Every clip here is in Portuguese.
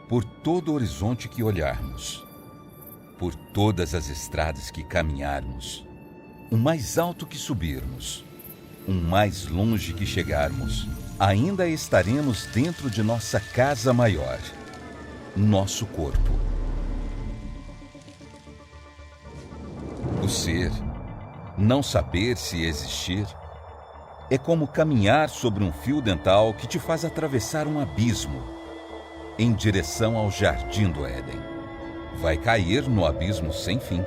por todo o horizonte que olharmos, por todas as estradas que caminharmos, o mais alto que subirmos, o mais longe que chegarmos, ainda estaremos dentro de nossa casa maior, nosso corpo. O ser, não saber se existir, é como caminhar sobre um fio dental que te faz atravessar um abismo em direção ao jardim do Éden. Vai cair no abismo sem fim.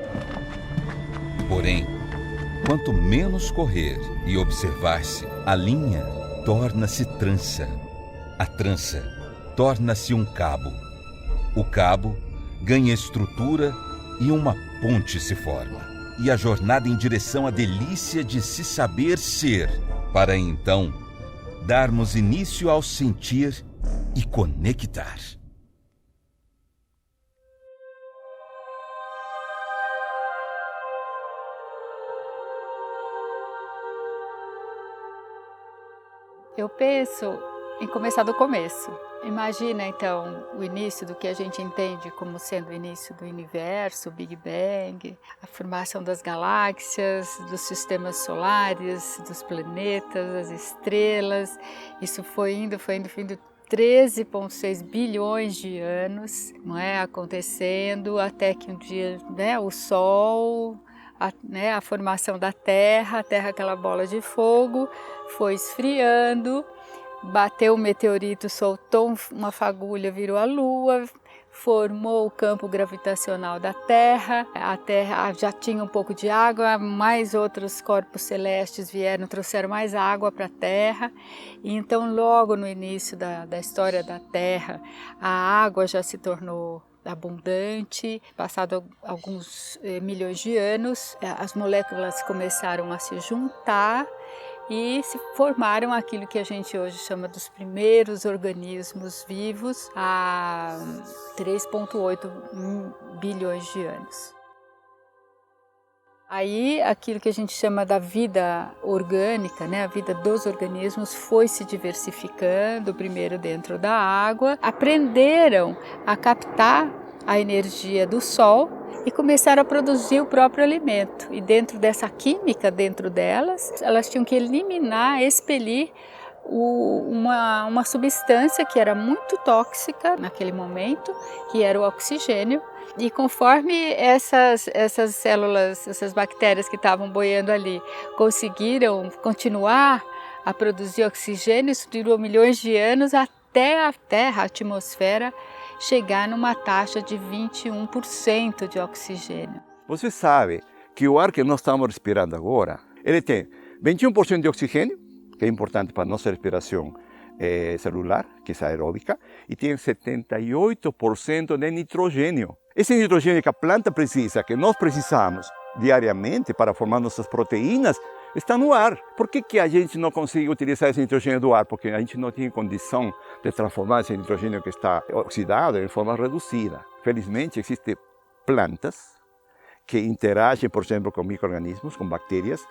Porém, quanto menos correr e observar-se, a linha torna-se trança. A trança torna-se um cabo. O cabo ganha estrutura e uma ponte se forma. E a jornada em direção à delícia de se saber ser, para então darmos início ao sentir e conectar. Eu penso em começar do começo. Imagina, então, o início do que a gente entende como sendo o início do universo, o Big Bang, a formação das galáxias, dos sistemas solares, dos planetas, das estrelas. Isso foi indo 13,6 bilhões de anos, não é, acontecendo, até que um dia, né, o Sol, a formação da Terra, a Terra aquela bola de fogo, foi esfriando, bateu um meteorito, soltou uma fagulha, virou a Lua, formou o campo gravitacional da Terra. A Terra já tinha um pouco de água, mais outros corpos celestes vieram, trouxeram mais água para a Terra. E então, logo no início da história da Terra, a água já se tornou abundante. Passado alguns milhões de anos, as moléculas começaram a se juntar e se formaram aquilo que a gente hoje chama dos primeiros organismos vivos há 3,8 bilhões de anos. Aí aquilo que a gente chama da vida orgânica, né, a vida dos organismos, foi se diversificando, primeiro dentro da água, aprenderam a captar a energia do sol e começaram a produzir o próprio alimento. E dentro dessa química, dentro delas, elas tinham que eliminar, expelir uma substância que era muito tóxica naquele momento, que era o oxigênio. E conforme essas células, essas bactérias que estavam boiando ali, conseguiram continuar a produzir oxigênio, isso durou milhões de anos até a Terra, a atmosfera, chegar numa taxa de 21% de oxigênio. Você sabe que o ar que nós estamos respirando agora, ele tem 21% de oxigênio, que é importante para a nossa respiração celular, que é aeróbica, e tem 78% de nitrogênio. Esse nitrogênio que a planta precisa, que nós precisamos diariamente para formar nossas proteínas, está no ar. Por que a gente não consegue utilizar esse nitrogênio do ar? Porque a gente não tem condição de transformar esse nitrogênio que está oxidado em forma reduzida. Felizmente, existem plantas que interagem, por exemplo, com micro-organismos, com bactérias,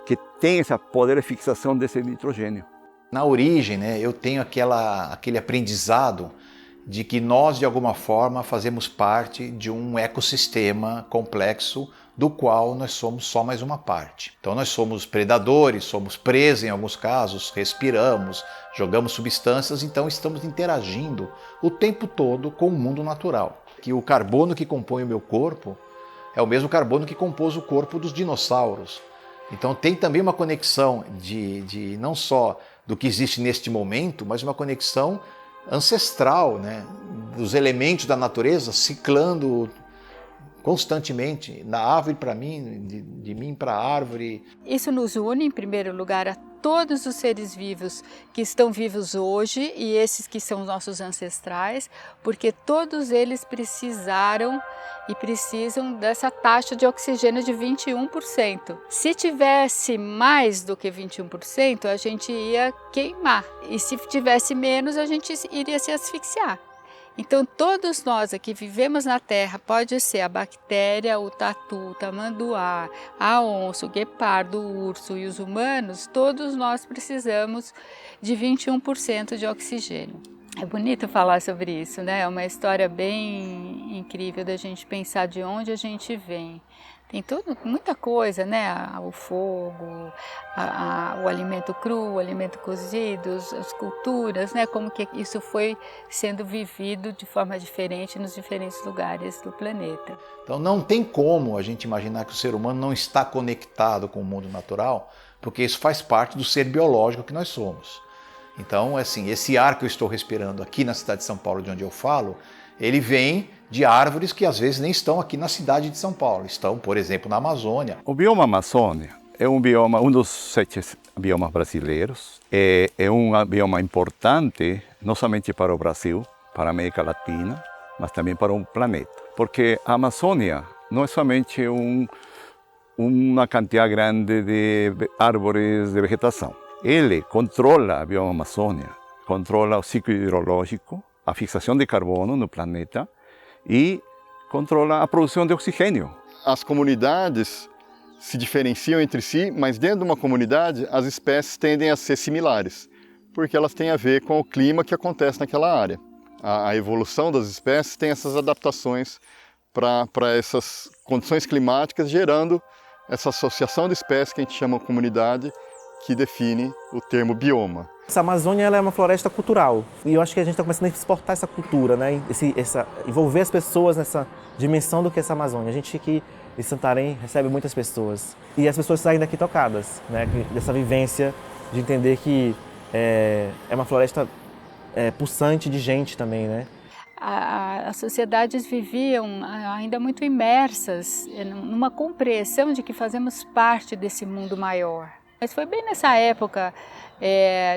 que têm esse poder de fixação desse nitrogênio. Na origem, né, eu tenho aquele aprendizado de que nós, de alguma forma, fazemos parte de um ecossistema complexo do qual nós somos só mais uma parte. Então nós somos predadores, somos presas em alguns casos, respiramos, jogamos substâncias, então estamos interagindo o tempo todo com o mundo natural. Que o carbono que compõe o meu corpo é o mesmo carbono que compôs o corpo dos dinossauros. Então tem também uma conexão de não só do que existe neste momento, mas uma conexão ancestral, né, dos elementos da natureza ciclando constantemente, da árvore para mim, de mim para a árvore. Isso nos une, em primeiro lugar, a todos os seres vivos que estão vivos hoje e esses que são nossos ancestrais, porque todos eles precisaram e precisam dessa taxa de oxigênio de 21%. Se tivesse mais do que 21%, a gente ia queimar. E se tivesse menos, a gente iria se asfixiar. Então, todos nós aqui vivemos na Terra, pode ser a bactéria, o tatu, o tamanduá, a onça, o guepardo, o urso e os humanos, todos nós precisamos de 21% de oxigênio. É bonito falar sobre isso, né? É uma história bem incrível da gente pensar de onde a gente vem. Tem muita coisa, né? O fogo, o alimento cru, o alimento cozido, as culturas, né? Como que isso foi sendo vivido de forma diferente nos diferentes lugares do planeta. Então não tem como a gente imaginar que o ser humano não está conectado com o mundo natural, porque isso faz parte do ser biológico que nós somos. Então, assim, esse ar que eu estou respirando aqui na cidade de São Paulo, de onde eu falo, ele vem de árvores que às vezes nem estão aqui na cidade de São Paulo, estão, por exemplo, na Amazônia. O bioma Amazônia é um bioma, um dos 7 biomas brasileiros. É um bioma importante, não somente para o Brasil, para a América Latina, mas também para o planeta. Porque a Amazônia não é somente uma quantidade grande de árvores de vegetação. Ele controla a bioma Amazônia, controla o ciclo hidrológico, a fixação de carbono no planeta e controla a produção de oxigênio. As comunidades se diferenciam entre si, mas dentro de uma comunidade as espécies tendem a ser similares, porque elas têm a ver com o clima que acontece naquela área. A evolução das espécies tem essas adaptações para essas condições climáticas, gerando essa associação de espécies que a gente chama de comunidade, que define o termo bioma. Essa Amazônia ela é uma floresta cultural e eu acho que a gente está começando a exportar essa cultura, né? Envolver as pessoas nessa dimensão do que é essa Amazônia. A gente aqui em Santarém recebe muitas pessoas e as pessoas saem daqui tocadas, né? Dessa vivência de entender que é uma floresta pulsante de gente também, né? As sociedades viviam ainda muito imersas numa compreensão de que fazemos parte desse mundo maior. Mas foi bem nessa época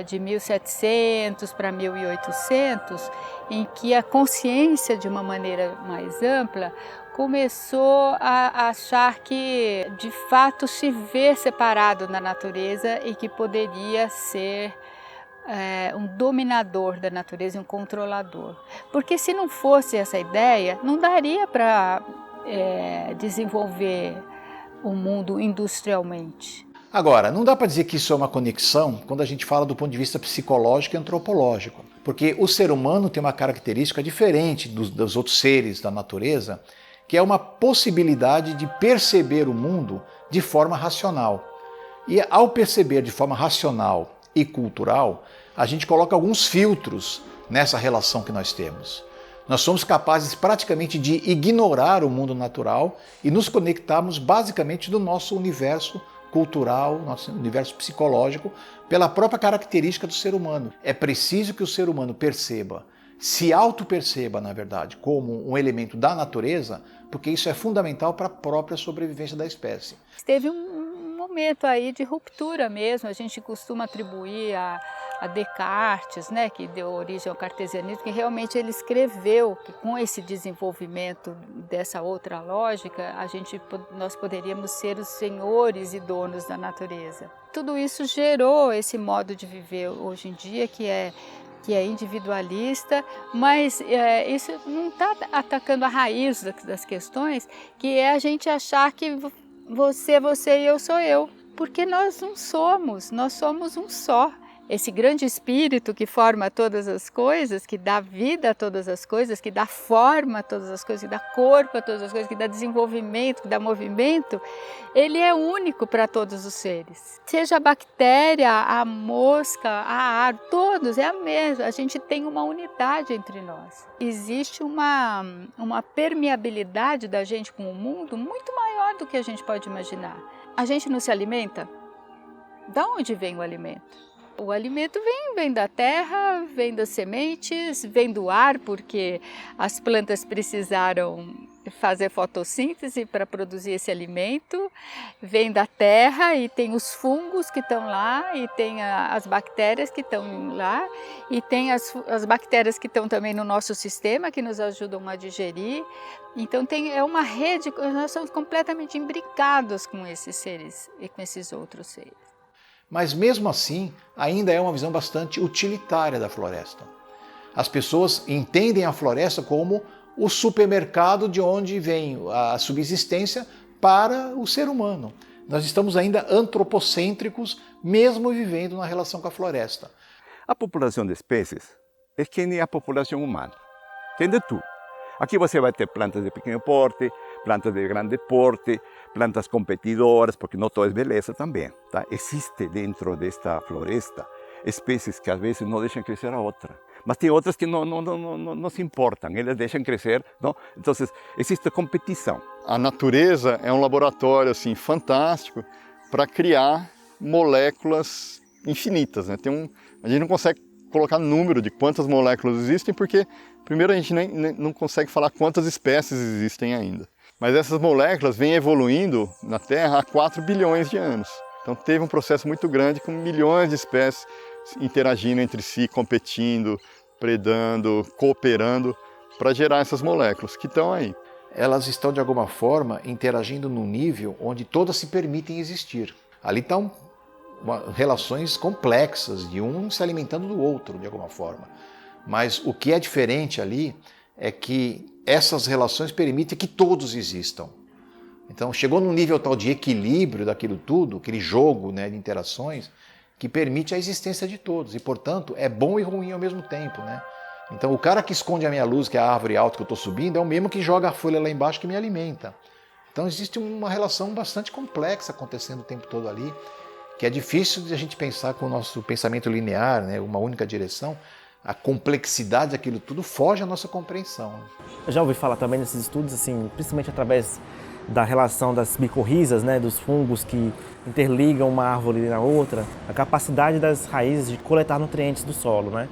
de 1700 para 1800 em que a consciência, de uma maneira mais ampla, começou a achar que, de fato, se vê separado na natureza e que poderia ser um dominador da natureza e um controlador. Porque se não fosse essa ideia, não daria para desenvolver o mundo industrialmente. Agora, não dá para dizer que isso é uma conexão quando a gente fala do ponto de vista psicológico e antropológico, porque o ser humano tem uma característica diferente dos outros seres da natureza, que é uma possibilidade de perceber o mundo de forma racional. E ao perceber de forma racional e cultural, a gente coloca alguns filtros nessa relação que nós temos. Nós somos capazes praticamente de ignorar o mundo natural e nos conectarmos basicamente do nosso universo cultural, nosso universo psicológico, pela própria característica do ser humano. É preciso que o ser humano perceba, se auto-perceba, na verdade, como um elemento da natureza, porque isso é fundamental para a própria sobrevivência da espécie. Teve um momento aí de ruptura mesmo, a gente costuma atribuir a Descartes, né, que deu origem ao cartesianismo, que realmente ele escreveu que com esse desenvolvimento dessa outra lógica, nós poderíamos ser os senhores e donos da natureza. Tudo isso gerou esse modo de viver hoje em dia que é individualista, mas isso não está atacando a raiz das questões, que é a gente achar que você e eu sou eu, porque nós não somos, nós somos um só. Esse grande espírito que forma todas as coisas, que dá vida a todas as coisas, que dá forma a todas as coisas, que dá corpo a todas as coisas, que dá desenvolvimento, que dá movimento, ele é único para todos os seres. Seja a bactéria, a mosca, a árvore, todos é a mesma. A gente tem uma unidade entre nós. Existe uma permeabilidade da gente com o mundo muito maior do que a gente pode imaginar. A gente não se alimenta? Da onde vem o alimento? O alimento vem da terra, vem das sementes, vem do ar, porque as plantas precisaram fazer fotossíntese para produzir esse alimento, vem da terra e tem os fungos que estão lá, e tem as bactérias que estão lá, e tem as bactérias que estão também no nosso sistema, que nos ajudam a digerir. Então é uma rede, nós somos completamente imbricados com esses seres e com esses outros seres. Mas mesmo assim, ainda é uma visão bastante utilitária da floresta. As pessoas entendem a floresta como o supermercado de onde vem a subsistência para o ser humano. Nós estamos ainda antropocêntricos, mesmo vivendo na relação com a floresta. A população de espécies é quem é a população humana. Tem de tudo. Aqui você vai ter plantas de pequeno porte, plantas de grande porte, plantas competidoras, porque não todo é beleza também. Tá? Existe dentro desta floresta espécies que às vezes não deixam crescer a outra. Mas tem outras que não se importam, elas deixam crescer. Não? Então, existe competição. A natureza é um laboratório assim, fantástico para criar moléculas infinitas. Né? A gente não consegue colocar número de quantas moléculas existem, porque primeiro a gente nem não consegue falar quantas espécies existem ainda. Mas essas moléculas vêm evoluindo na Terra há 4 bilhões de anos. Então teve um processo muito grande com milhões de espécies interagindo entre si, competindo, predando, cooperando para gerar essas moléculas que estão aí. Elas estão de alguma forma interagindo num nível onde todas se permitem existir. Ali estão relações complexas de um se alimentando do outro de alguma forma. Mas o que é diferente ali é que essas relações permitem que todos existam. Então chegou num nível tal de equilíbrio daquilo tudo, aquele jogo, né, de interações, que permite a existência de todos. E, portanto, é bom e ruim ao mesmo tempo. Né? Então o cara que esconde a minha luz, que é a árvore alta que eu estou subindo, é o mesmo que joga a folha lá embaixo que me alimenta. Então existe uma relação bastante complexa acontecendo o tempo todo ali, que é difícil de a gente pensar com o nosso pensamento linear, né, uma única direção. A complexidade daquilo tudo foge à nossa compreensão. Eu já ouvi falar também nesses estudos, assim, principalmente através da relação das micorrizas, né, dos fungos que interligam uma árvore na outra, a capacidade das raízes de coletar nutrientes do solo, né?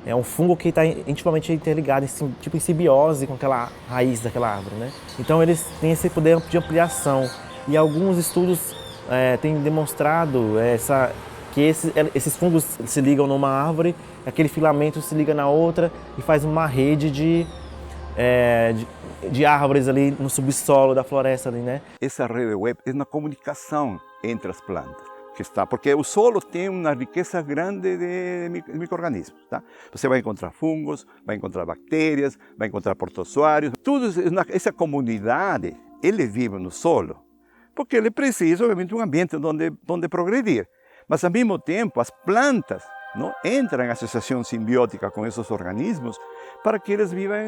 É um fungo que está intimamente interligado, tipo em simbiose com aquela raiz daquela árvore, né? Então eles têm esse poder de ampliação e alguns estudos têm demonstrado que esses fungos se ligam numa árvore, aquele filamento se liga na outra e faz uma rede de árvores ali no subsolo da floresta ali, né? Essa rede web é uma comunicação entre as plantas. Porque o solo tem uma riqueza grande de micro-organismos. Tá? Você vai encontrar fungos, vai encontrar bactérias, vai encontrar protozoários. Tudo essa comunidade, ele vive no solo, porque ele precisa, obviamente, de um ambiente onde progredir. Mas, ao mesmo tempo, as plantas entram em associação simbiótica com esses organismos para que eles vivam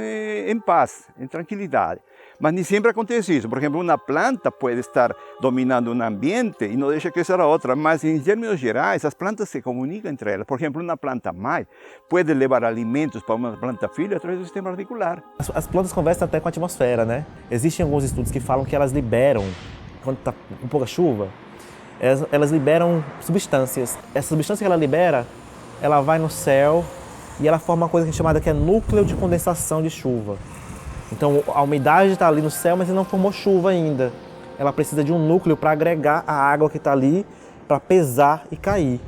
em paz, em tranquilidade. Mas nem sempre acontece isso. Por exemplo, uma planta pode estar dominando um ambiente e não deixa crescer a outra, mas em termos gerais, as plantas se comunicam entre elas. Por exemplo, uma planta mãe pode levar alimentos para uma planta filha através do sistema radicular. As plantas conversam até com a atmosfera, né? Existem alguns estudos que falam que elas liberam, quando está com pouca chuva, elas liberam substâncias. Essa substância que ela libera, ela vai no céu e ela forma uma coisa que é núcleo de condensação de chuva. Então a umidade está ali no céu, mas não formou chuva ainda. Ela precisa de um núcleo para agregar a água que está ali, para pesar e cair.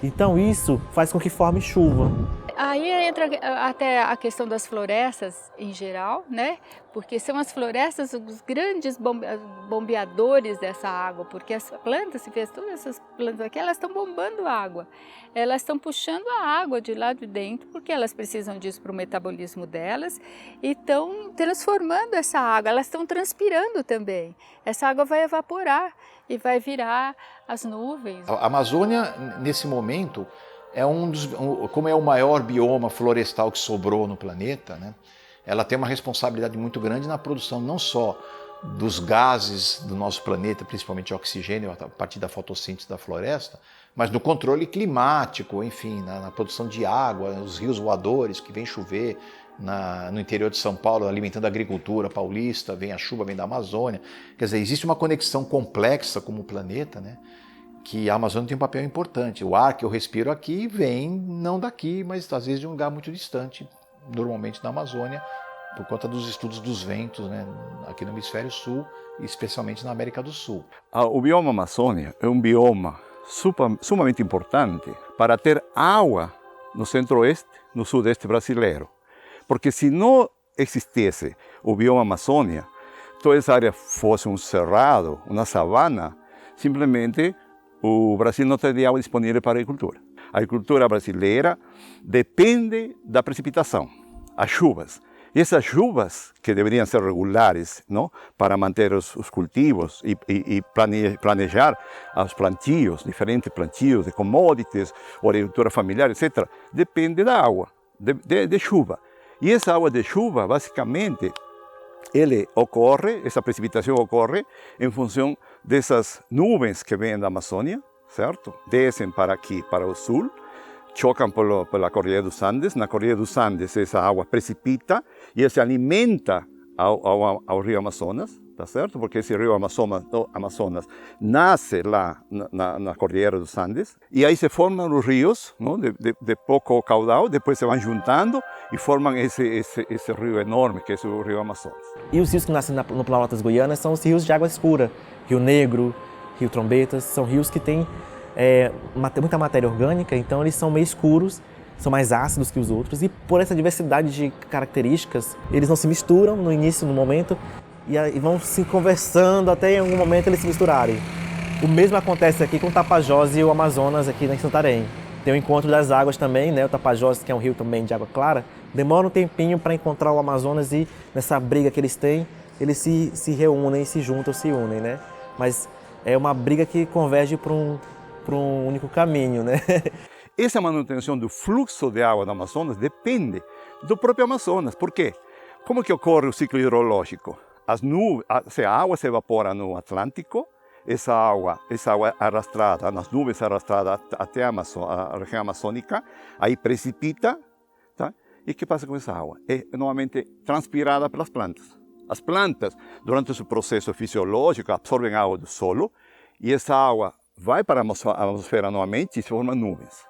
Então isso faz com que forme chuva. Aí entra até a questão das florestas em geral, né? Porque são as florestas os grandes bombeadores dessa água, porque as plantas, se fez todas essas plantas aqui, elas estão bombando água. Elas estão puxando a água de lá de dentro, porque elas precisam disso para o metabolismo delas, e estão transformando essa água, elas estão transpirando também. Essa água vai evaporar e vai virar as nuvens. A Amazônia, nesse momento, como é o maior bioma florestal que sobrou no planeta, né? Ela tem uma responsabilidade muito grande na produção não só dos gases do nosso planeta, principalmente oxigênio, a partir da fotossíntese da floresta, mas no controle climático, enfim, na produção de água, os rios voadores que vem chover no interior de São Paulo, alimentando a agricultura paulista, vem a chuva, vem da Amazônia. Quer dizer, existe uma conexão complexa como o planeta, né? Que a Amazônia tem um papel importante. O ar que eu respiro aqui vem não daqui, mas às vezes de um lugar muito distante, normalmente da Amazônia, por conta dos estudos dos ventos, né, aqui no hemisfério sul, e especialmente na América do Sul. O bioma Amazônia é um bioma sumamente importante para ter água no centro-oeste, no sudeste brasileiro. Porque se não existisse o bioma Amazônia, toda essa área fosse um cerrado, uma savana, simplesmente o Brasil não teria água disponível para a agricultura. A agricultura brasileira depende da precipitação, as chuvas. E essas chuvas, que deveriam ser regulares, não? Para manter os cultivos e planejar os plantios, diferentes plantios de commodities, ou agricultura familiar, etc., depende da água. de chuva. E essa água de chuva, basicamente, essa precipitação ocorre em função dessas nuvens que vêm da Amazônia, certo? Descem para aqui, para o sul, chocam pela Cordilheira dos Andes. Na Cordilheira dos Andes, essa água precipita e se alimenta ao rio Amazonas, tá certo? Porque esse rio Amazonas nasce lá na Cordilheira dos Andes e aí se formam os rios, não? De pouco caudal, depois se vão juntando e formam esse rio enorme que é o rio Amazonas. E os rios que nascem no Planalto Goianas são os rios de água escura, Rio Negro, Rio Trombetas, são rios que têm muita matéria orgânica, então eles são meio escuros, são mais ácidos que os outros e por essa diversidade de características, eles não se misturam no início, no momento, e vão se conversando até em algum momento eles se misturarem. O mesmo acontece aqui com o Tapajós e o Amazonas aqui em Santarém. Tem o encontro das águas também, né? O Tapajós, que é um rio também de água clara, demora um tempinho para encontrar o Amazonas e nessa briga que eles têm, eles se reúnem, se juntam, se unem, né? Mas é uma briga que converge para um único caminho, né? Essa manutenção do fluxo de água do Amazonas depende do próprio Amazonas. Por quê? Como que ocorre o ciclo hidrológico? A água se evapora no Atlântico, essa água arrastada, nas nuvens arrastradas até a região amazônica, aí precipita, tá? E o que passa com essa água? É normalmente transpirada pelas plantas. As plantas, durante o seu processo fisiológico, absorvem água do solo e essa água vai para a atmosfera novamente e se formam nuvens.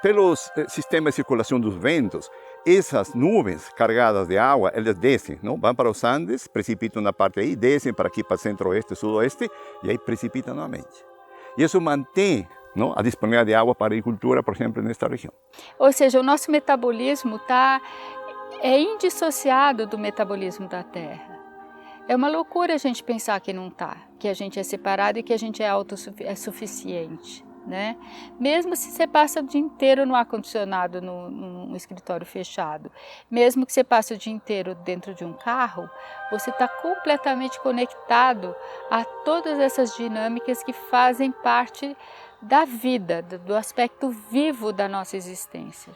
Pelos sistemas de circulação dos ventos, essas nuvens carregadas de água, elas descem, não? Vão para os Andes, precipitam na parte aí, descem para aqui, para centro-oeste, sudoeste, e aí precipitam novamente. E isso mantém, não? A disponibilidade de água para a agricultura, por exemplo, nesta região. Ou seja, o nosso metabolismo é indissociado do metabolismo da Terra. É uma loucura a gente pensar que não está, que a gente é separado e que a gente é suficiente. Né? Mesmo se você passa o dia inteiro no ar-condicionado, num escritório fechado, mesmo que você passe o dia inteiro dentro de um carro, você está completamente conectado a todas essas dinâmicas que fazem parte da vida, do aspecto vivo da nossa existência.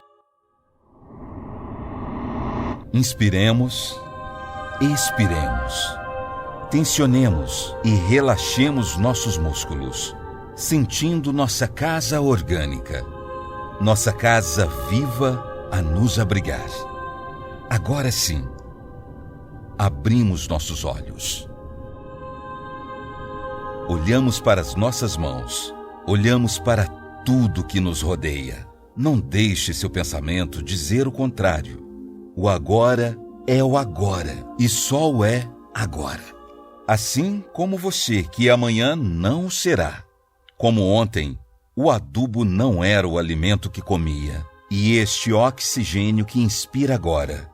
Inspiremos, expiremos, tensionemos e relaxemos nossos músculos, sentindo nossa casa orgânica, nossa casa viva a nos abrigar. Agora sim, abrimos nossos olhos. Olhamos para as nossas mãos, olhamos para tudo que nos rodeia. Não deixe seu pensamento dizer o contrário. O agora é o agora e só o é agora. Assim como você, que amanhã não o será. Como ontem, o adubo não era o alimento que comia, e este oxigênio que inspira agora.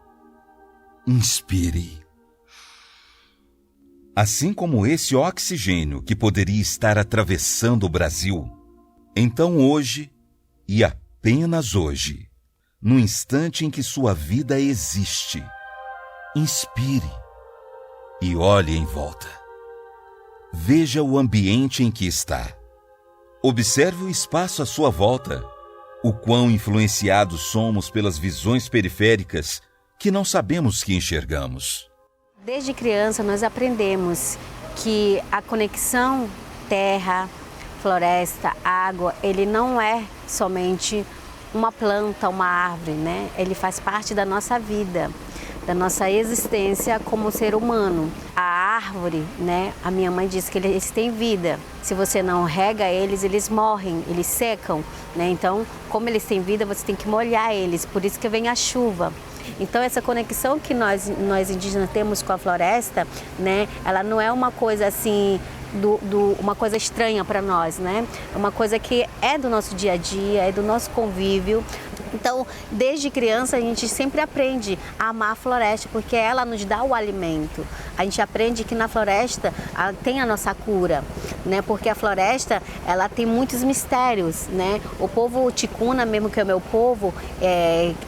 Inspire. Assim como esse oxigênio que poderia estar atravessando o Brasil, então hoje, e apenas hoje, no instante em que sua vida existe, inspire e olhe em volta. Veja o ambiente em que está. Observe o espaço à sua volta, o quão influenciados somos pelas visões periféricas que não sabemos que enxergamos. Desde criança nós aprendemos que a conexão terra, floresta, água, ele não é somente uma planta, uma árvore, né? Ele faz parte da nossa vida, da nossa existência como ser humano. A árvore, né? A minha mãe disse que eles têm vida. Se você não rega eles morrem, eles secam, né? Então, como eles têm vida, você tem que molhar eles, por isso que vem a chuva. Então, essa conexão que nós indígenas temos com a floresta, né? Ela não é uma coisa assim, uma coisa estranha para nós, né? É uma coisa que é do nosso dia a dia, é do nosso convívio. Então, desde criança, a gente sempre aprende a amar a floresta, porque ela nos dá o alimento. a gente aprende que na floresta tem a nossa cura, né? Porque a floresta, ela tem muitos mistérios, né? O povo ticuna, mesmo que é o meu povo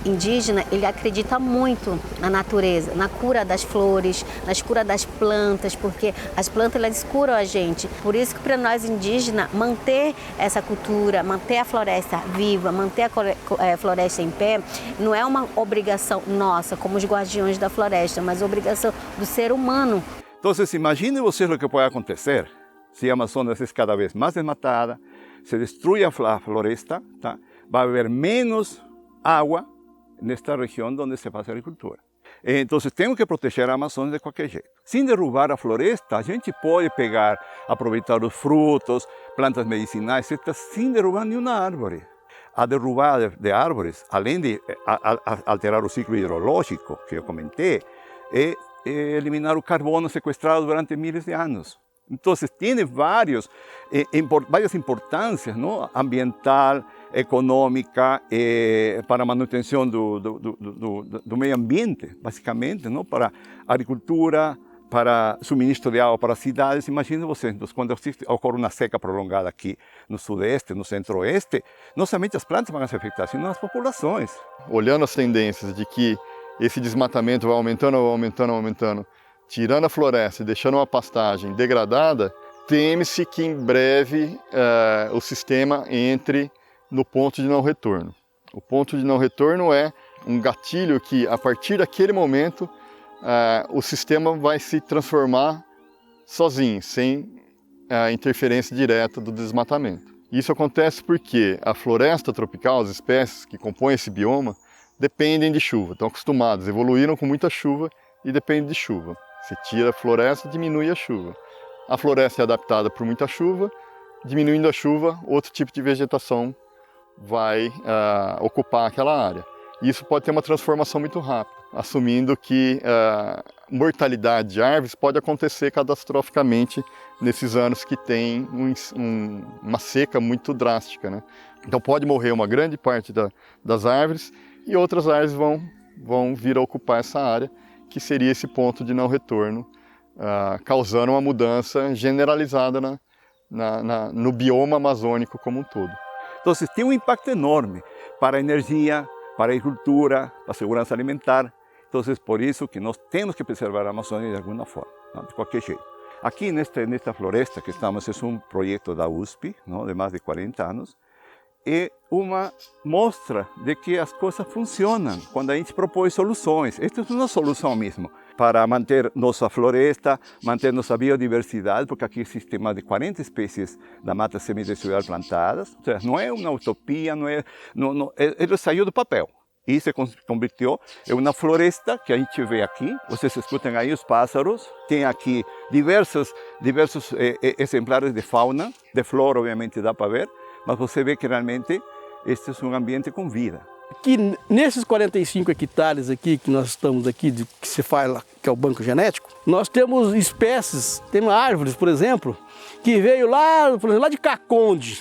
indígena, ele acredita muito na natureza, na cura das flores, na cura das plantas, porque as plantas, elas curam a gente. Por isso que para nós indígenas, manter essa cultura, manter a floresta viva, manter a floresta em pé, não é uma obrigação nossa, como os guardiões da floresta, mas obrigação do ser humano. Então, imagine vocês o que pode acontecer se a Amazônia é cada vez mais desmatada, se destrui a floresta, tá? Vai haver menos água nesta região onde se faz agricultura. Então, temos que proteger a Amazônia de qualquer jeito. Sem derrubar a floresta, a gente pode pegar, aproveitar os frutos, plantas medicinais, etc., sem derrubar nenhuma árvore. A derrubada de árvores, além de alterar o ciclo hidrológico que eu comentei, é eliminar o carbono sequestrado durante milhares de anos. Então, tem várias importâncias, não? Ambiental, econômica, para a manutenção do meio ambiente, basicamente, não? Para a agricultura, para suministro de água para as cidades. Imaginem vocês, então, quando ocorre uma seca prolongada aqui no sudeste, no centro-oeste, não somente as plantas vão se afetar, sino as populações. Olhando as tendências de que esse desmatamento vai aumentando, tirando a floresta e deixando uma pastagem degradada, teme-se que em breve o sistema entre no ponto de não retorno. O ponto de não retorno é um gatilho que, a partir daquele momento, o sistema vai se transformar sozinho, sem a interferência direta do desmatamento. Isso acontece porque a floresta tropical, as espécies que compõem esse bioma, dependem de chuva, estão acostumados, evoluíram com muita chuva e dependem de chuva. Se tira a floresta, diminui a chuva. A floresta é adaptada por muita chuva, diminuindo a chuva, outro tipo de vegetação vai ocupar aquela área. Isso pode ter uma transformação muito rápida, assumindo que a mortalidade de árvores pode acontecer catastroficamente nesses anos que tem uma seca muito drástica, né? Então pode morrer uma grande parte das árvores e outras árvores vão vir a ocupar essa área, que seria esse ponto de não retorno, causando uma mudança generalizada no bioma amazônico como um todo. Então, tem um impacto enorme para a energia, para a agricultura, para a segurança alimentar. Então, por isso que nós temos que preservar a Amazônia de alguma forma, não? De qualquer jeito. Aqui nesta floresta que estamos, é um projeto da USP, não? De mais de 40 anos, é uma mostra de que as coisas funcionam quando a gente propõe soluções. Esta é uma solução mesmo para manter nossa floresta, manter nossa biodiversidade, porque aqui existem mais de 40 espécies da mata semidesigual plantadas. Ou seja, não é uma utopia, ele saiu do papel e se converteu em uma floresta que a gente vê aqui. Vocês escutam aí os pássaros, tem aqui diversos exemplares de fauna, de flora obviamente dá para ver, mas você vê que realmente este é um ambiente com vida. Aqui, nesses 45 hectares aqui que nós estamos aqui, que se fala que é o banco genético, nós temos espécies, temos árvores, por exemplo, que veio lá, por exemplo, lá de Caconde,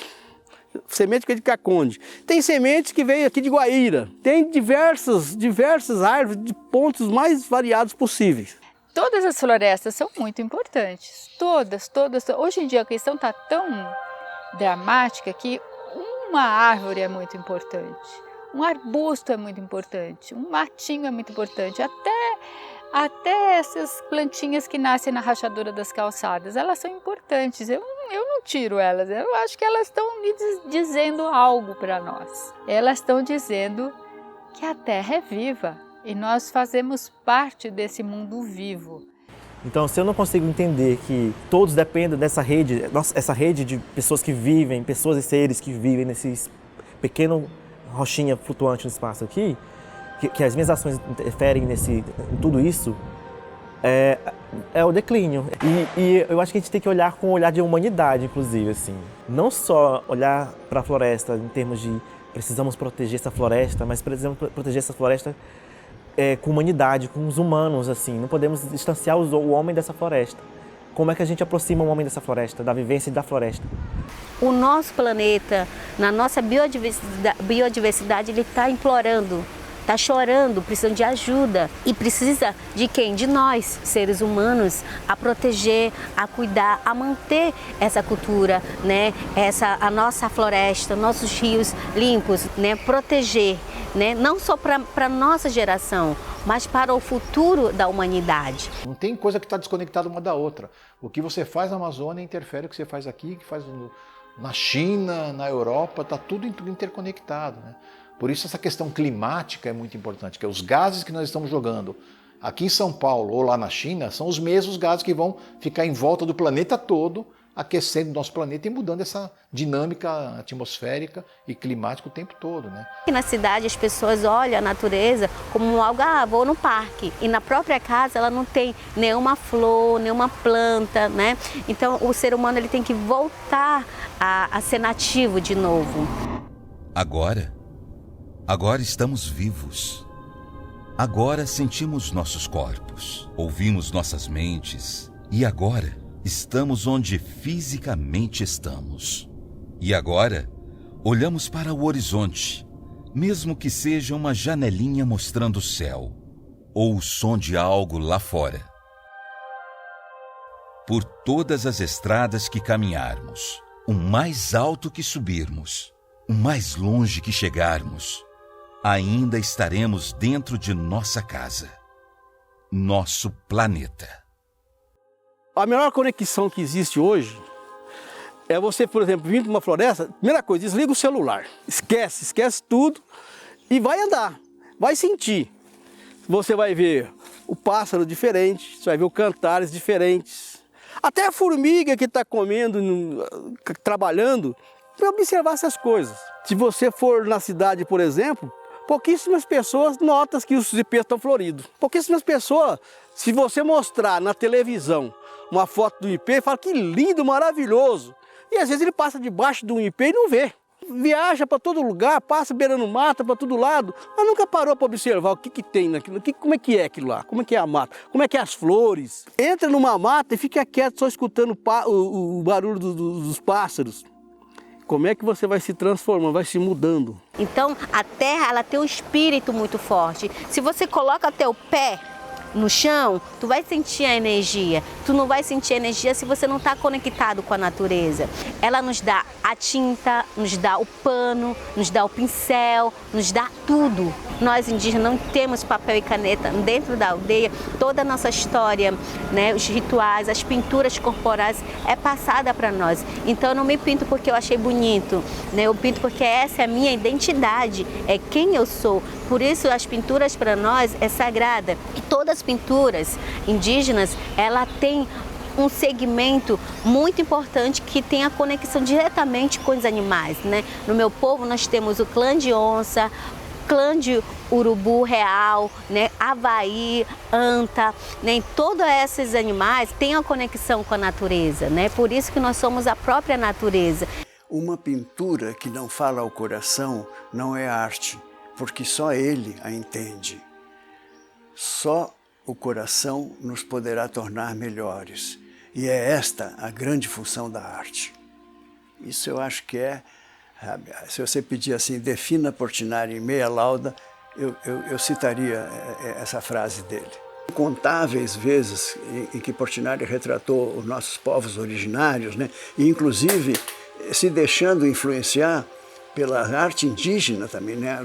semente que é de Caconde. Tem sementes que veio aqui de Guaíra. Tem diversas árvores de pontos mais variados possíveis. Todas as florestas são muito importantes, todas. Hoje em dia a questão está tão dramática que uma árvore é muito importante, um arbusto é muito importante, um matinho é muito importante, até essas plantinhas que nascem na rachadura das calçadas, elas são importantes. Eu não tiro elas, eu acho que elas estão me dizendo algo para nós. Elas estão dizendo que a Terra é viva e nós fazemos parte desse mundo vivo. Então, se eu não consigo entender que todos dependem dessa rede, essa rede de pessoas que vivem, pessoas e seres que vivem nesse pequeno rochinha flutuante no espaço aqui, que as minhas ações interferem em tudo isso, é o declínio. E eu acho que a gente tem que olhar com um olhar de humanidade, inclusive, assim. Não só olhar para a floresta em termos de precisamos proteger essa floresta, mas precisamos proteger essa floresta com humanidade, com os humanos, assim. Não podemos distanciar o homem dessa floresta. Como é que a gente aproxima o homem dessa floresta, da vivência da floresta? O nosso planeta, na nossa biodiversidade, ele está implorando está chorando, precisando de ajuda e precisa de quem? De nós, seres humanos, a proteger, a cuidar, a manter essa cultura, né? A nossa floresta, nossos rios limpos, né? Proteger, né? Não só para a nossa geração, mas para o futuro da humanidade. Não tem coisa que está desconectada uma da outra. O que você faz na Amazônia interfere no que você faz aqui, que faz na China, na Europa, está tudo interconectado, né? Por isso essa questão climática é muito importante, que é os gases que nós estamos jogando aqui em São Paulo ou lá na China são os mesmos gases que vão ficar em volta do planeta todo, aquecendo o nosso planeta e mudando essa dinâmica atmosférica e climática o tempo todo, né? Aqui na cidade as pessoas olham a natureza como algo, vou no parque. E na própria casa ela não tem nenhuma flor, nenhuma planta, né? Então o ser humano ele tem que voltar a ser nativo de novo. Agora estamos vivos. Agora sentimos nossos corpos, ouvimos nossas mentes e agora estamos onde fisicamente estamos. E agora, olhamos para o horizonte, mesmo que seja uma janelinha mostrando o céu, ou o som de algo lá fora. Por todas as estradas que caminharmos, o mais alto que subirmos, o mais longe que chegarmos, ainda estaremos dentro de nossa casa, nosso planeta. A melhor conexão que existe hoje é você, por exemplo, vir para uma floresta, primeira coisa, desliga o celular, esquece tudo e vai andar, vai sentir. Você vai ver o pássaro diferente, você vai ver os cantares diferentes, até a formiga que está comendo, trabalhando, para observar essas coisas. Se você for na cidade, por exemplo, pouquíssimas pessoas notam que os ipês estão floridos. Pouquíssimas pessoas, se você mostrar na televisão uma foto do ipê, fala que lindo, maravilhoso. E às vezes ele passa debaixo de um ipê e não vê. Viaja para todo lugar, passa beirando mata para todo lado, mas nunca parou para observar o que tem naquilo, como é que é aquilo lá, como é que é a mata, como é que é as flores. Entra numa mata e fica quieto só escutando o barulho dos pássaros. Como é que você vai se transformando, vai se mudando? Então a terra ela tem um espírito muito forte. Se você coloca teu pé no chão, tu vai sentir a energia. Tu não vai sentir a energia se você não está conectado com a natureza. Ela nos dá a tinta, nos dá o pano, nos dá o pincel, nos dá tudo. Nós indígenas não temos papel e caneta dentro da aldeia. Toda a nossa história, né, os rituais, as pinturas corporais é passada para nós. Então eu não me pinto porque eu achei bonito, né? Eu pinto porque essa é a minha identidade, é quem eu sou. Por isso as pinturas para nós é sagrada. E todas as pinturas indígenas, ela tem um segmento muito importante que tem a conexão diretamente com os animais, né? No meu povo nós temos o clã de onça, clã de urubu real, né? Havaí, anta, né? Todos esses animais têm a conexão com a natureza, né? Por isso que nós somos a própria natureza. Uma pintura que não fala ao coração não é arte, porque só ele a entende. Só o coração nos poderá tornar melhores. E é esta a grande função da arte. Isso eu acho que é, se você pedir assim, defina Portinari em meia lauda, eu citaria essa frase dele. Incontáveis vezes em que Portinari retratou os nossos povos originários, né? E inclusive se deixando influenciar pela arte indígena também, né?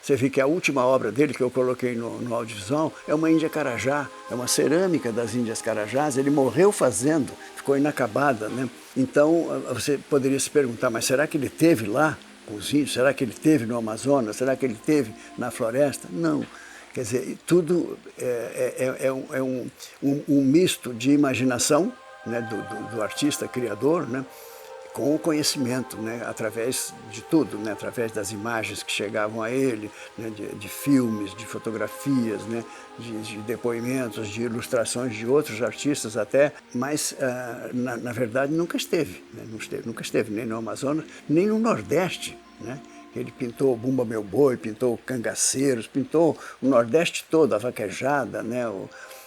Você vê que a última obra dele que eu coloquei no audiovisual é uma Índia Carajá, é uma cerâmica das Índias Carajás. Ele morreu fazendo, ficou inacabada, né? Então você poderia se perguntar, mas será que ele teve lá com os índios? Será que ele teve no Amazonas? Será que ele teve na floresta? Não. Quer dizer, tudo é um misto de imaginação, né, do artista criador, né, com o conhecimento, né, através de tudo, né, através das imagens que chegavam a ele, né, de filmes, de fotografias, né, de depoimentos, de ilustrações de outros artistas até, mas na verdade nunca esteve, né, nunca esteve nem no Amazonas, nem no Nordeste, né. Ele pintou Bumba Meu Boi, pintou Cangaceiros, pintou o Nordeste todo, a vaquejada, né,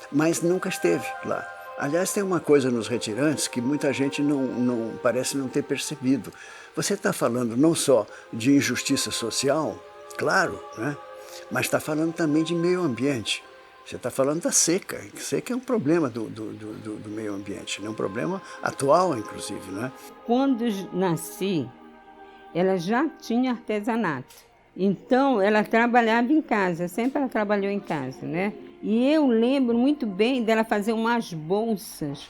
mas nunca esteve lá. Aliás, tem uma coisa nos retirantes que muita gente não parece não ter percebido. Você está falando não só de injustiça social, claro, né? mas está falando também de meio ambiente. Você está falando da seca. Seca é um problema do meio ambiente, é um problema atual, inclusive, não é? Quando nasci, ela já tinha artesanato. Então, ela trabalhava em casa, sempre ela trabalhou em casa, né? E eu lembro muito bem dela fazer umas bolsas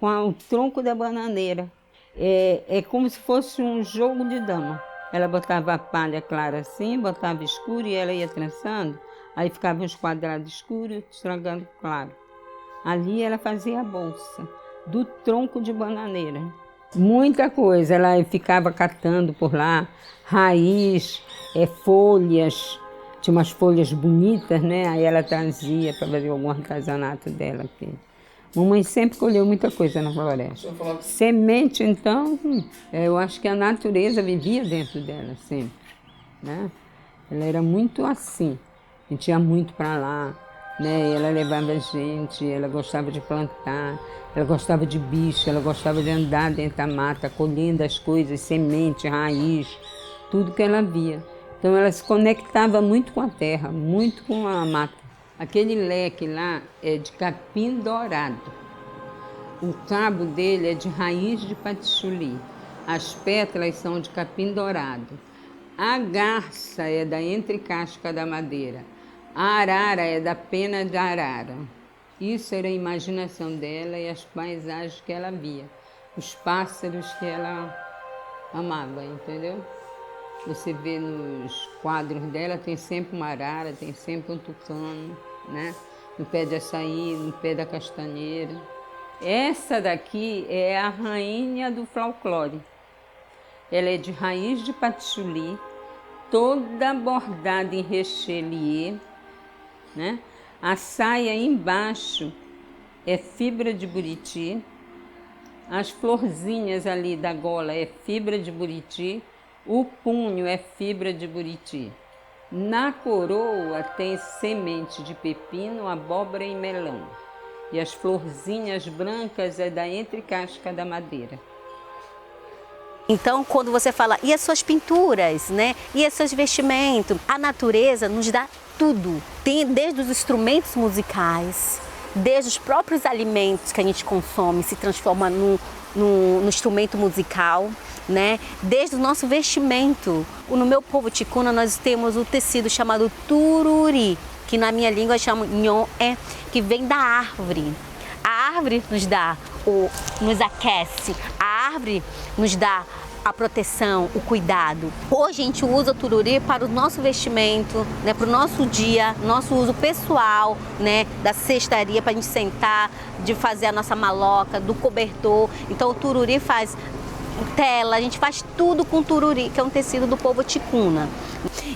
com o tronco da bananeira. É como se fosse um jogo de dama. Ela botava a palha clara assim, botava escuro e ela ia trançando. Aí ficavam os quadrados escuros, estragando claro. Ali ela fazia a bolsa do tronco de bananeira. Muita coisa, ela ficava catando por lá, raiz, folhas, tinha umas folhas bonitas, né? Aí ela trazia para fazer algum artesanato dela aqui. Mamãe sempre colheu muita coisa na floresta. Semente, então, eu acho que a natureza vivia dentro dela sempre, né? Ela era muito assim, a gente ia muito para lá, né? Ela levava a gente, ela gostava de plantar, ela gostava de bicho, ela gostava de andar dentro da mata, colhendo as coisas, semente, raiz, tudo que ela via. Então ela se conectava muito com a terra, muito com a mata. Aquele leque lá é de capim dourado. O cabo dele é de raiz de patchouli. As pétalas são de capim dourado. A garça é da entrecasca da madeira. A arara é da pena de arara. Isso era a imaginação dela e as paisagens que ela via. Os pássaros que ela amava, entendeu? Você vê nos quadros dela, tem sempre uma arara, tem sempre um tucano, né? No pé de açaí, no pé da castanheira. Essa daqui é a rainha do folclore. Ela é de raiz de patchouli, toda bordada em rechelier, né? A saia embaixo é fibra de buriti. As florzinhas ali da gola é fibra de buriti. O punho é fibra de buriti. Na coroa tem semente de pepino, abóbora e melão. E as florzinhas brancas é da entrecasca da madeira. Então, quando você fala, e as suas pinturas, né? E os seus vestimentos? A natureza nos dá tudo. Tem desde os instrumentos musicais, desde os próprios alimentos que a gente consome, se transforma no instrumento musical, né? Desde o nosso vestimento. No meu povo ticuna nós temos o tecido chamado tururi, que na minha língua chama nhoé, que vem da árvore. A árvore nos aquece, a árvore nos dá a proteção, o cuidado. Hoje a gente usa o tururi para o nosso vestimento, né, para o nosso dia, nosso uso pessoal, né, da cestaria para a gente sentar, de fazer a nossa maloca, do cobertor. Então o tururi faz tela, a gente faz tudo com tururi, que é um tecido do povo ticuna.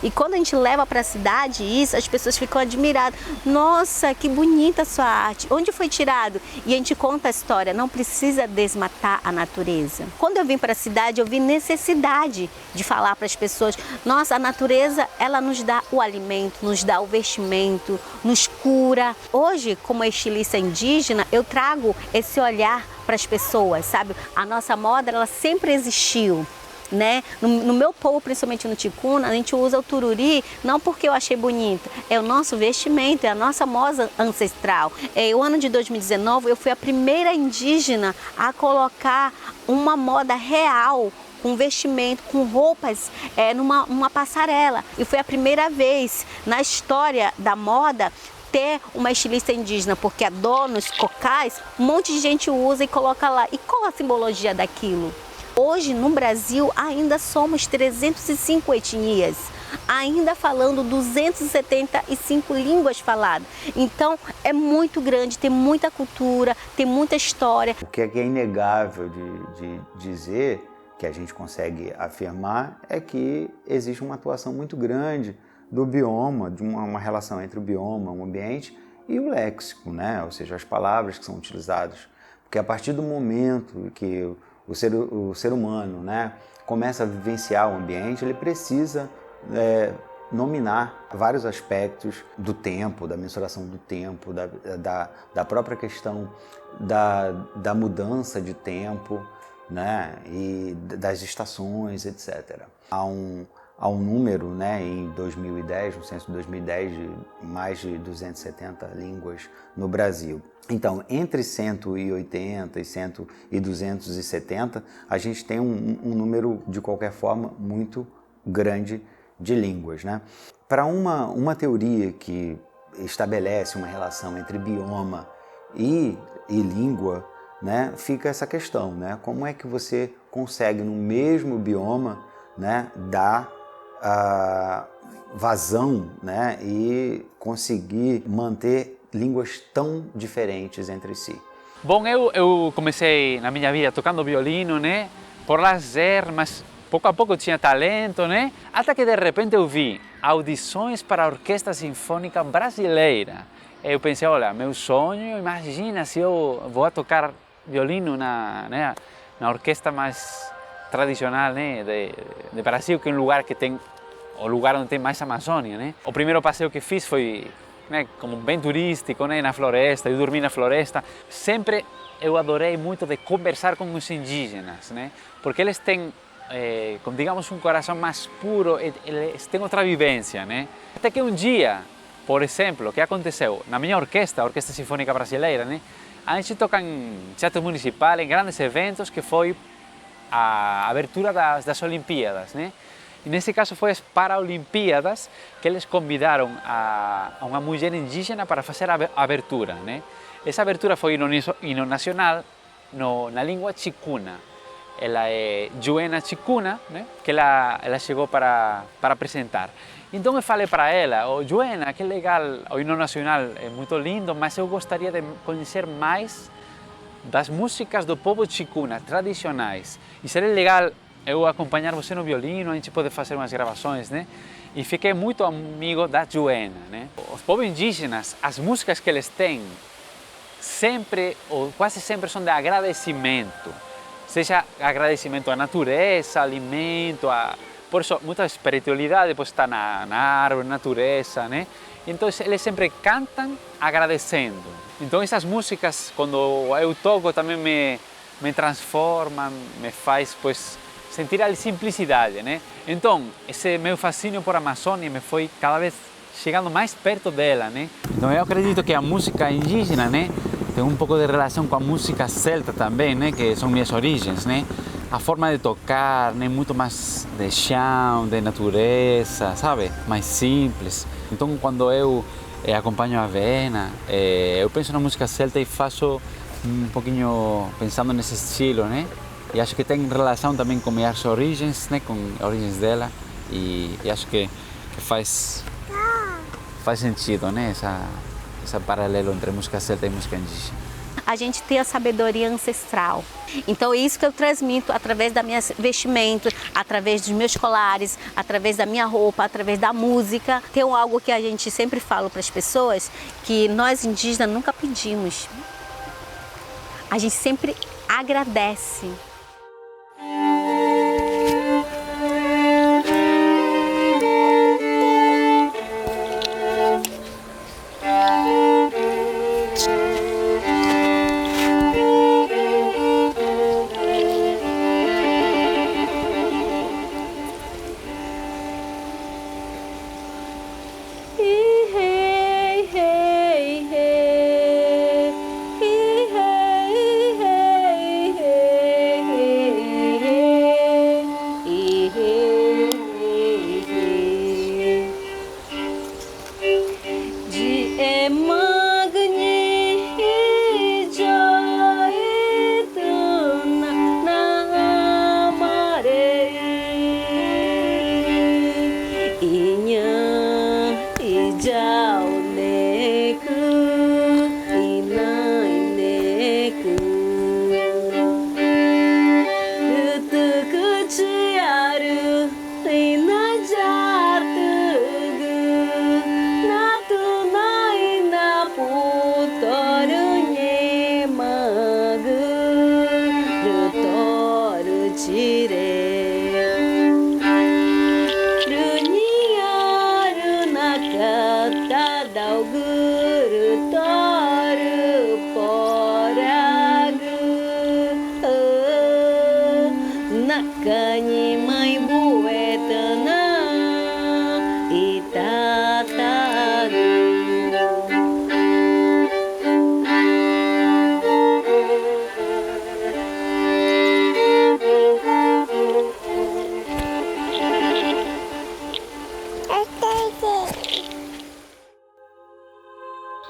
E quando a gente leva para a cidade isso, as pessoas ficam admiradas. Nossa, que bonita a sua arte. Onde foi tirado? E a gente conta a história. Não precisa desmatar a natureza. Quando eu vim para a cidade, eu vi necessidade de falar para as pessoas. Nossa, a natureza, ela nos dá o alimento, nos dá o vestimento, nos cura. Hoje, como estilista indígena, eu trago esse olhar para as pessoas, sabe? A nossa moda, ela sempre existiu. Né? No meu povo, principalmente no ticuna, a gente usa o tururi não porque eu achei bonito, é o nosso vestimento, é a nossa moda ancestral. O ano de 2019 eu fui a primeira indígena a colocar uma moda real, com vestimento, com roupas, numa passarela. E foi a primeira vez na história da moda ter uma estilista indígena, porque adornos, cocais, um monte de gente usa e coloca lá. E qual a simbologia daquilo? Hoje, no Brasil, ainda somos 305 etnias, ainda falando 275 línguas faladas. Então, é muito grande, tem muita cultura, tem muita história. O que é inegável de dizer, que a gente consegue afirmar, é que existe uma atuação muito grande do bioma, de uma relação entre o bioma, o ambiente e o léxico, né? Ou seja, as palavras que são utilizadas. Porque a partir do momento que o ser humano, né, começa a vivenciar o ambiente, ele precisa nominar vários aspectos do tempo, da mensuração do tempo, da própria questão da mudança de tempo, né, e das estações, etc. Há a um número, né, em 2010, no censo de 2010, de mais de 270 línguas no Brasil. Então, entre 180 e 270, a gente tem um número, de qualquer forma, muito grande de línguas, né? Para uma teoria que estabelece uma relação entre bioma e língua, né, fica essa questão, né? Como é que você consegue, no mesmo bioma, né, dar vazão, né, e conseguir manter línguas tão diferentes entre si? Bom, eu comecei na minha vida tocando violino, né, por lazer, mas pouco a pouco eu tinha talento, né, até que de repente eu vi audições para a Orquestra Sinfônica Brasileira. Eu pensei, olha, meu sonho, imagina se eu vou tocar violino na orquestra mais tradicional, né, de Brasil, que é um lugar que tem, o lugar onde tem mais Amazônia, né. O primeiro passeio que fiz foi, né, como bem turístico, né, na floresta, eu dormi na floresta. Sempre eu adorei muito de conversar com os indígenas, né, porque eles têm, como digamos, um coração mais puro, eles têm outra vivência, né. Até que um dia, por exemplo, o que aconteceu na minha orquestra, a Orquestra Sinfônica Brasileira, né, a gente toca em teatro municipal, em grandes eventos, que foi a abertura das Olimpíadas, né? E nesse caso foi as Paralimpíadas, que eles convidaram a uma mulher indígena para fazer a abertura, né? Essa abertura foi hino nacional na língua chicuna. Ela é Juena Chicuna, né? Que ela chegou para apresentar. Então eu falei para ela, Juena, que legal, o hino nacional é muito lindo, mas eu gostaria de conhecer mais das músicas do povo chicuna, tradicionais. E seria legal eu acompanhar você no violino, a gente pode fazer umas gravações, né? E fiquei muito amigo da Juena, né? Os povos indígenas, as músicas que eles têm, sempre, ou quase sempre, são de agradecimento. Seja agradecimento à natureza, alimento, por isso muita espiritualidade depois está na árvore, na natureza, né? Então eles sempre cantam agradecendo. Então essas músicas, quando eu toco, também me transformam, me faz, pois, sentir a simplicidade, né? Então esse meu fascínio por Amazônia me foi cada vez chegando mais perto dela, né? Então eu acredito que a música indígena, né, tem um pouco de relação com a música celta também, né, que são minhas origens, né? A forma de tocar, né, muito mais de chão, de natureza, sabe? Mais simples. Então, quando eu acompanho a Vena, eu penso na música celta e faço um pouquinho pensando nesse estilo, né? E acho que tem relação também com minhas origens, né? Com as origens dela. E acho que faz sentido, né? Esse paralelo entre música celta e música indígena. A gente tem a sabedoria ancestral. Então é isso que eu transmito através da minha vestimenta, através dos meus colares, através da minha roupa, através da música. Tem algo que a gente sempre fala para as pessoas, que nós indígenas nunca pedimos. A gente sempre agradece.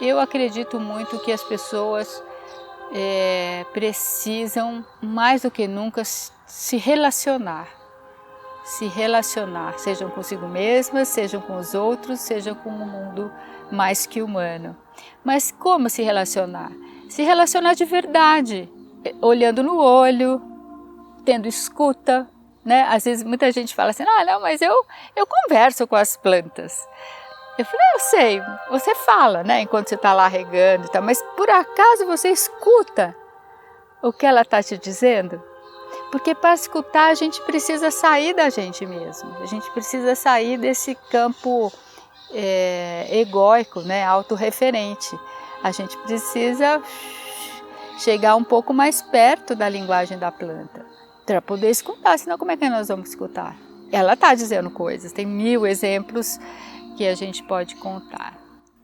Eu acredito muito que as pessoas precisam, mais do que nunca, se relacionar. Se relacionar, sejam consigo mesmas, sejam com os outros, sejam com o mundo mais que humano. Mas como se relacionar? Se relacionar de verdade, olhando no olho, tendo escuta, né? Às vezes muita gente fala assim, não, mas eu converso com as plantas. Eu falei, eu sei, você fala, né, enquanto você está lá regando e tal, mas por acaso você escuta o que ela está te dizendo? Porque para escutar a gente precisa sair da gente mesmo, a gente precisa sair desse campo egóico, né, autorreferente. A gente precisa chegar um pouco mais perto da linguagem da planta para poder escutar, senão como é que nós vamos escutar? Ela está dizendo coisas, tem 1000 exemplos que a gente pode contar.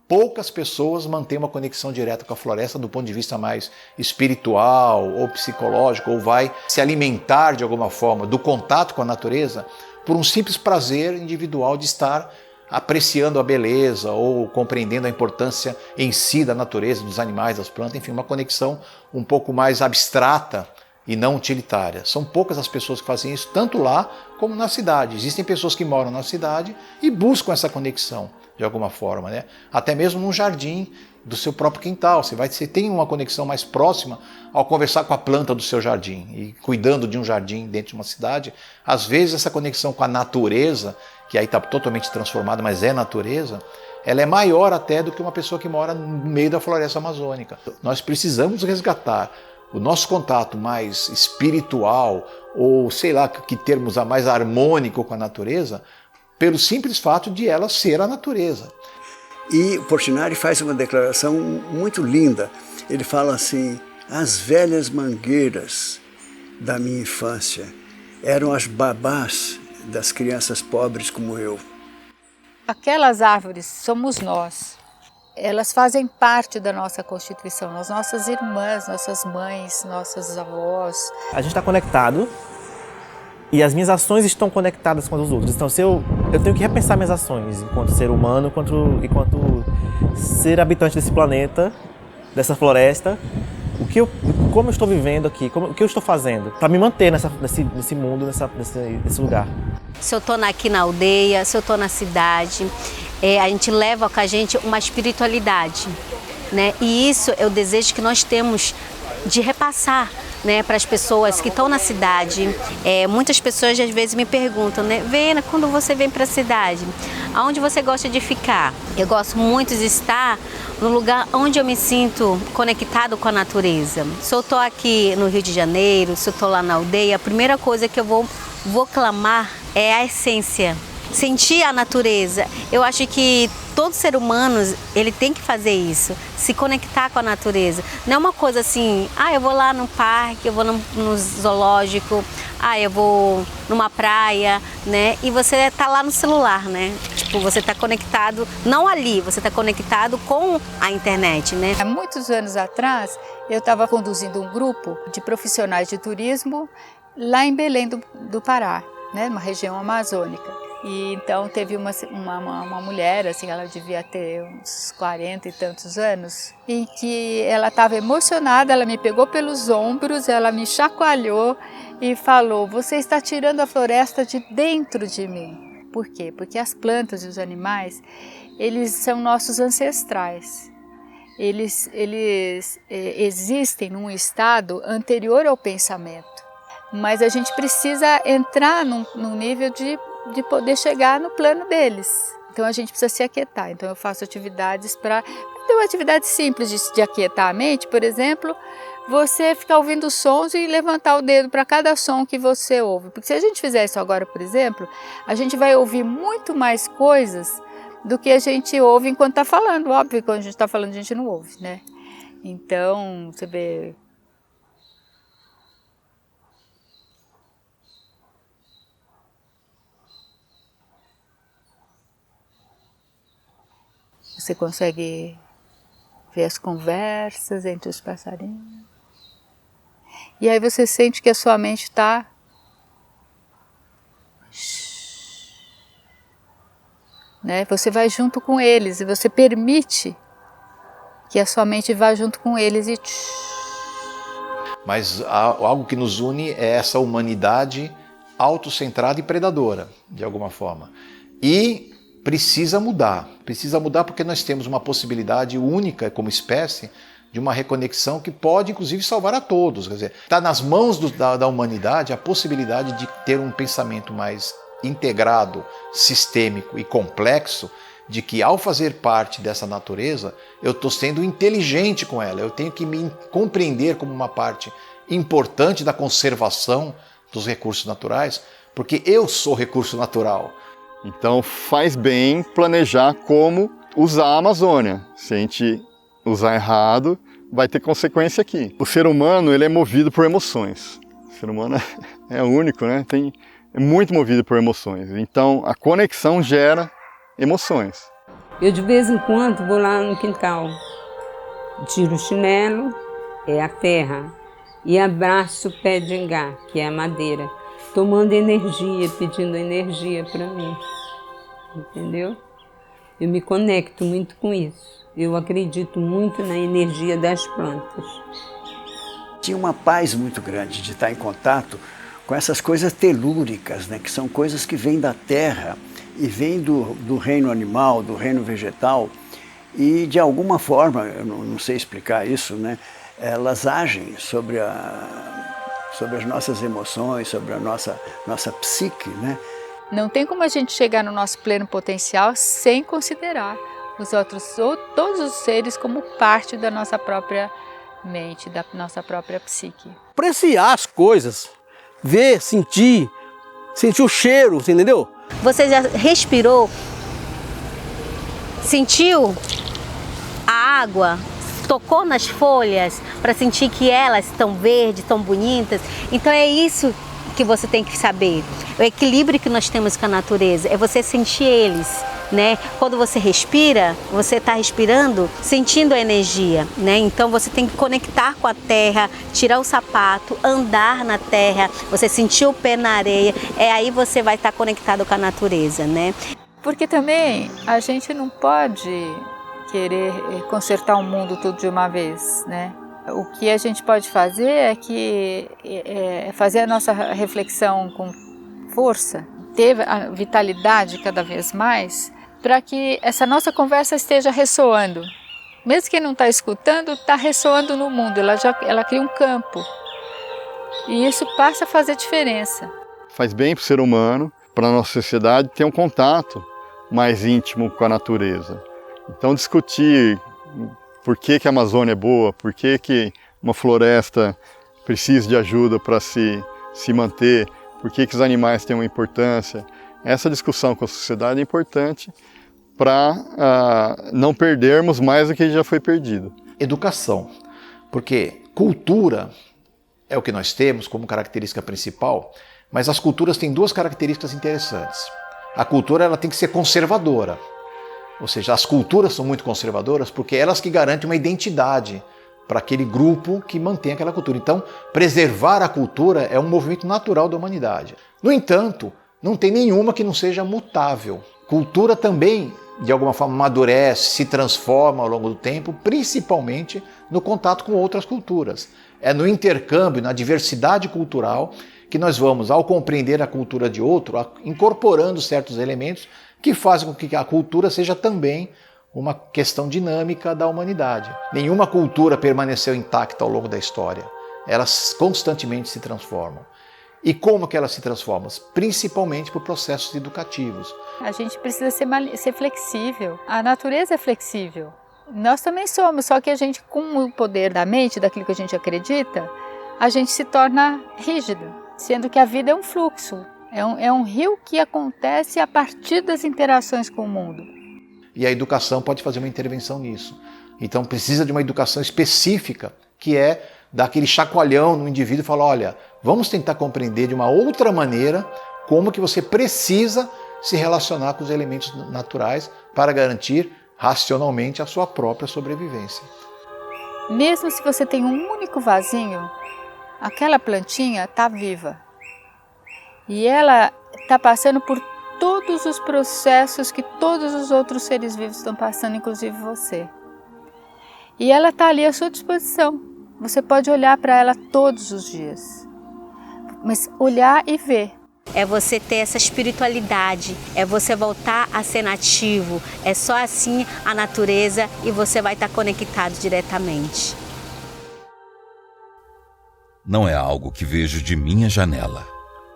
Poucas pessoas mantêm uma conexão direta com a floresta do ponto de vista mais espiritual ou psicológico, ou vai se alimentar de alguma forma do contato com a natureza por um simples prazer individual de estar apreciando a beleza ou compreendendo a importância em si da natureza, dos animais, das plantas, enfim, uma conexão um pouco mais abstrata e não utilitária. São poucas as pessoas que fazem isso, tanto lá como na cidade. Existem pessoas que moram na cidade e buscam essa conexão de alguma forma, né? Até mesmo num jardim do seu próprio quintal. Você tem uma conexão mais próxima ao conversar com a planta do seu jardim e cuidando de um jardim dentro de uma cidade. Às vezes essa conexão com a natureza, que aí está totalmente transformada, mas é natureza, ela é maior até do que uma pessoa que mora no meio da floresta amazônica. Nós precisamos resgatar o nosso contato mais espiritual, ou sei lá que termos a mais harmônico com a natureza, pelo simples fato de ela ser a natureza. E o Portinari faz uma declaração muito linda. Ele fala assim, as velhas mangueiras da minha infância eram as babás das crianças pobres como eu. Aquelas árvores somos nós. Elas fazem parte da nossa Constituição, as nossas irmãs, nossas mães, nossas avós. A gente está conectado e as minhas ações estão conectadas com as dos outros. Então, se eu tenho que repensar minhas ações enquanto ser humano, enquanto ser habitante desse planeta, dessa floresta, como eu estou vivendo aqui, o que eu estou fazendo para me manter nesse mundo, nesse lugar. Se eu estou aqui na aldeia, se eu estou na cidade, a gente leva com a gente uma espiritualidade, né? E isso é o desejo que nós temos de repassar, né, para as pessoas que estão na cidade. Muitas pessoas às vezes me perguntam, né, Vena, quando você vem para a cidade, aonde você gosta de ficar? Eu gosto muito de estar no lugar onde eu me sinto conectado com a natureza. Se eu estou aqui no Rio de Janeiro, se eu estou lá na aldeia, a primeira coisa que eu vou clamar é a essência. Sentir a natureza. Eu acho que todo ser humano, ele tem que fazer isso, se conectar com a natureza. Não é uma coisa assim, eu vou lá no parque, eu vou no zoológico, eu vou numa praia, né? E você está lá no celular, né? Tipo, você está conectado, não ali, você está conectado com a internet, né? Há muitos anos atrás, eu estava conduzindo um grupo de profissionais de turismo lá em Belém do Pará, né? Numa região amazônica. E então teve uma mulher, assim, ela devia ter uns 40 e tantos anos, em que ela estava emocionada, ela me pegou pelos ombros, ela me chacoalhou e falou, você está tirando a floresta de dentro de mim. Por quê? Porque as plantas e os animais, eles são nossos ancestrais. Eles existem num estado anterior ao pensamento, mas a gente precisa entrar num nível de poder chegar no plano deles. Então a gente precisa se aquietar. Então eu faço atividades para ter uma atividade simples de aquietar a mente, por exemplo, você ficar ouvindo sons e levantar o dedo para cada som que você ouve. Porque se a gente fizer isso agora, por exemplo, a gente vai ouvir muito mais coisas do que a gente ouve enquanto está falando. Óbvio que quando a gente está falando a gente não ouve, né? Então, você vê... Você consegue ver as conversas entre os passarinhos. E aí você sente que a sua mente está... né? Você vai junto com eles e você permite que a sua mente vá junto com eles e... Mas algo que nos une é essa humanidade autocentrada e predadora, de alguma forma. E precisa mudar porque nós temos uma possibilidade única como espécie de uma reconexão que pode, inclusive, salvar a todos. Quer dizer, está nas mãos da humanidade a possibilidade de ter um pensamento mais integrado, sistêmico e complexo, de que ao fazer parte dessa natureza, eu estou sendo inteligente com ela, eu tenho que me compreender como uma parte importante da conservação dos recursos naturais, porque eu sou recurso natural. Então faz bem planejar como usar a Amazônia. Se a gente usar errado, vai ter consequência aqui. O ser humano, ele é movido por emoções. O ser humano é único, né? É muito movido por emoções. Então a conexão gera emoções. Eu de vez em quando vou lá no quintal, tiro o chinelo, é a terra, e abraço o pé de ingá, que é a madeira, tomando energia, pedindo energia para mim, entendeu? Eu me conecto muito com isso, eu acredito muito na energia das plantas. Tinha uma paz muito grande de estar em contato com essas coisas telúricas, né, que são coisas que vêm da terra e vêm do reino animal, do reino vegetal, e de alguma forma, eu não sei explicar isso, né, elas agem sobre as nossas emoções, sobre a nossa psique, né? Não tem como a gente chegar no nosso pleno potencial sem considerar todos os seres como parte da nossa própria mente, da nossa própria psique. Apreciar as coisas, ver, sentir o cheiro, você entendeu? Você já respirou? Sentiu a água? Tocou nas folhas para sentir que elas estão verdes, estão bonitas? Então é isso que você tem que saber. O equilíbrio que nós temos com a natureza é você sentir eles, né? Quando você respira, você está respirando, sentindo a energia, né? Então você tem que conectar com a terra, tirar o sapato, andar na terra, você sentir o pé na areia, aí você vai estar conectado com a natureza, né? Porque também a gente não pode querer consertar o mundo tudo de uma vez, né? O que a gente pode fazer é fazer a nossa reflexão com força, ter a vitalidade cada vez mais, para que essa nossa conversa esteja ressoando. Mesmo quem não está escutando, está ressoando no mundo, ela cria um campo. E isso passa a fazer diferença. Faz bem para o ser humano, para a nossa sociedade, ter um contato mais íntimo com a natureza. Então discutir por que a Amazônia é boa, por que uma floresta precisa de ajuda para se manter, por que os animais têm uma importância. Essa discussão com a sociedade é importante para não perdermos mais do que já foi perdido. Educação, porque cultura é o que nós temos como característica principal, mas as culturas têm duas características interessantes. A cultura ela tem que ser conservadora. Ou seja, as culturas são muito conservadoras porque elas que garantem uma identidade para aquele grupo que mantém aquela cultura. Então, preservar a cultura é um movimento natural da humanidade. No entanto, não tem nenhuma que não seja mutável. Cultura também, de alguma forma, amadurece, se transforma ao longo do tempo, principalmente no contato com outras culturas. É no intercâmbio, na diversidade cultural, que nós vamos, ao compreender a cultura de outro, incorporando certos elementos que fazem com que a cultura seja também uma questão dinâmica da humanidade. Nenhuma cultura permaneceu intacta ao longo da história. Elas constantemente se transformam. E como que elas se transformam? Principalmente por processos educativos. A gente precisa ser flexível. A natureza é flexível. Nós também somos, só que a gente, com o poder da mente, daquilo que a gente acredita, a gente se torna rígido, sendo que a vida é um fluxo. É um rio que acontece a partir das interações com o mundo. E a educação pode fazer uma intervenção nisso. Então precisa de uma educação específica, que é dar aquele chacoalhão no indivíduo e falar, olha, vamos tentar compreender de uma outra maneira como que você precisa se relacionar com os elementos naturais para garantir racionalmente a sua própria sobrevivência. Mesmo se você tem um único vasinho, aquela plantinha está viva. E ela está passando por todos os processos que todos os outros seres vivos estão passando, inclusive você. E ela está ali à sua disposição. Você pode olhar para ela todos os dias, mas olhar e ver. É você ter essa espiritualidade, é você voltar a ser nativo. É só assim a natureza e você vai estar conectado diretamente. Não é algo que vejo de minha janela.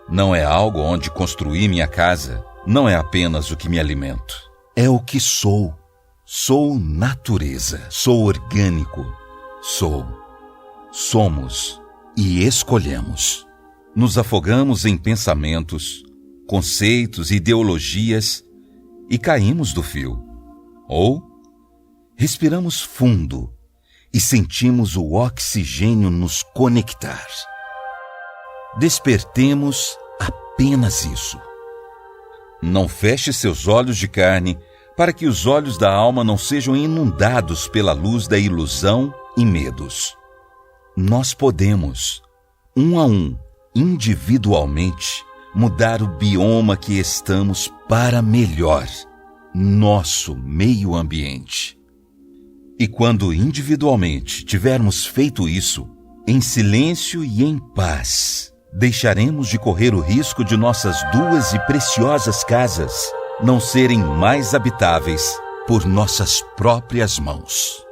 Não é algo onde construí minha casa. Não é apenas o que me alimento. É o que sou. Sou natureza. Sou orgânico. Somos e escolhemos. Nos afogamos em pensamentos, conceitos, ideologias e caímos do fio. Ou respiramos fundo e sentimos o oxigênio nos conectar. Despertemos apenas isso. Não feche seus olhos de carne para que os olhos da alma não sejam inundados pela luz da ilusão e medos. Nós podemos, um a um, individualmente, mudar o bioma que estamos para melhor, nosso meio ambiente. E quando individualmente tivermos feito isso, em silêncio e em paz, deixaremos de correr o risco de nossas 2 e preciosas casas não serem mais habitáveis por nossas próprias mãos.